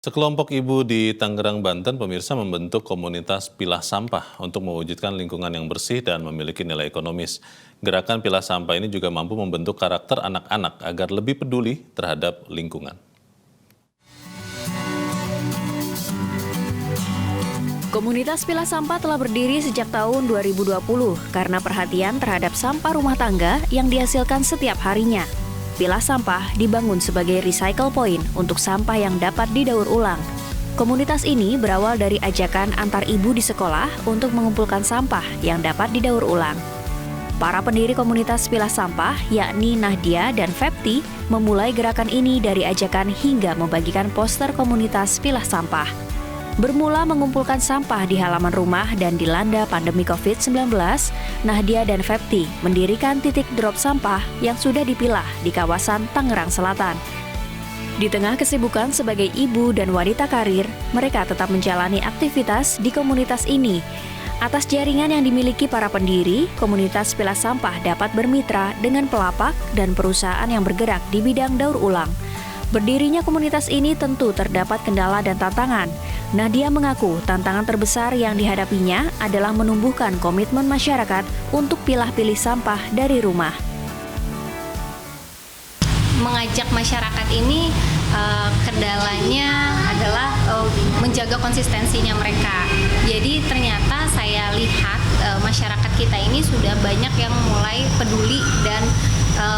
Sekelompok ibu di Tangerang, Banten, pemirsa membentuk komunitas pilah sampah untuk mewujudkan lingkungan yang bersih dan memiliki nilai ekonomis. Gerakan pilah sampah ini juga mampu membentuk karakter anak-anak agar lebih peduli terhadap lingkungan. Komunitas pilah sampah telah berdiri sejak tahun 2020 karena perhatian terhadap sampah rumah tangga yang dihasilkan setiap harinya. Pilah sampah dibangun sebagai recycle point untuk sampah yang dapat didaur ulang. Komunitas ini berawal dari ajakan antar ibu di sekolah untuk mengumpulkan sampah yang dapat didaur ulang. Para pendiri komunitas pilah sampah, yakni Nahdia dan Fepti, memulai gerakan ini dari ajakan hingga membagikan poster komunitas pilah sampah. Bermula mengumpulkan sampah di halaman rumah dan dilanda pandemi COVID-19, Nahdia dan Fepti mendirikan titik drop sampah yang sudah dipilah di kawasan Tangerang Selatan. Di tengah kesibukan sebagai ibu dan wanita karir, mereka tetap menjalani aktivitas di komunitas ini. Atas jaringan yang dimiliki para pendiri, komunitas pilah sampah dapat bermitra dengan pelapak dan perusahaan yang bergerak di bidang daur ulang. Berdirinya komunitas ini tentu terdapat kendala dan tantangan. Nahdia mengaku tantangan terbesar yang dihadapinya adalah menumbuhkan komitmen masyarakat untuk pilah-pilih sampah dari rumah. Mengajak masyarakat ini kendalanya adalah menjaga konsistensinya mereka. Jadi ternyata saya lihat masyarakat kita ini sudah banyak yang mulai peduli dan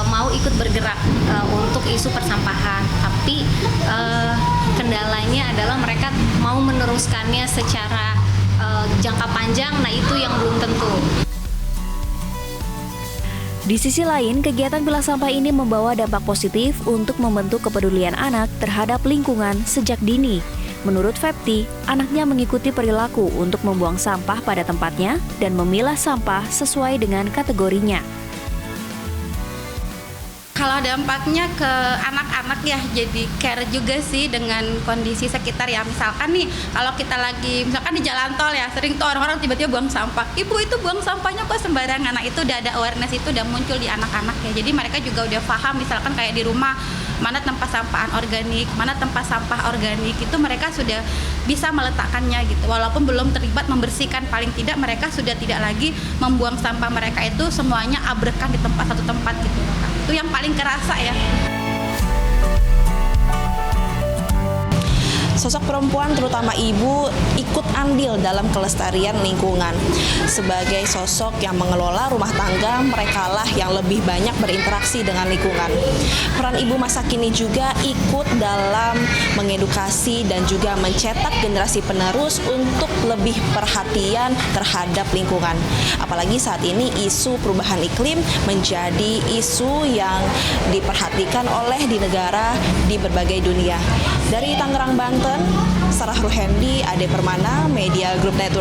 mau ikut bergerak untuk isu persampahan, tapi kendalanya adalah mereka mau meneruskannya secara jangka panjang, nah itu yang belum tentu. Di sisi lain, kegiatan pilah sampah ini membawa dampak positif untuk membentuk kepedulian anak terhadap lingkungan sejak dini. Menurut Fepti, anaknya mengikuti perilaku untuk membuang sampah pada tempatnya dan memilah sampah sesuai dengan kategorinya. Kalau dampaknya ke anak-anak ya jadi care juga sih dengan kondisi sekitar ya. Misalkan nih kalau kita lagi misalkan di jalan tol ya, sering tuh orang-orang tiba-tiba buang sampah. Ibu itu buang sampahnya kok sembarangan. Nah itu udah ada awareness, itu udah muncul di anak-anak ya. Jadi mereka juga udah paham, misalkan kayak di rumah mana tempat sampah organik, mana tempat sampah organik, itu mereka sudah bisa meletakkannya gitu. Walaupun belum terlibat membersihkan, paling tidak mereka sudah tidak lagi membuang sampah mereka itu semuanya abrekan di satu tempat gitu. Itu yang paling kerasa ya. Sosok perempuan terutama ibu ikut andil dalam kelestarian lingkungan. Sebagai sosok yang mengelola rumah tangga, merekalah yang lebih banyak berinteraksi dengan lingkungan. Peran ibu masa kini juga ikut dalam mengedukasi dan juga mencetak generasi penerus untuk lebih perhatian terhadap lingkungan. Apalagi saat ini isu perubahan iklim menjadi isu yang diperhatikan oleh di negara di berbagai dunia. Dari Tangerang, Banten, Sarah Ruhendi, Ade Permana, Media Group Network.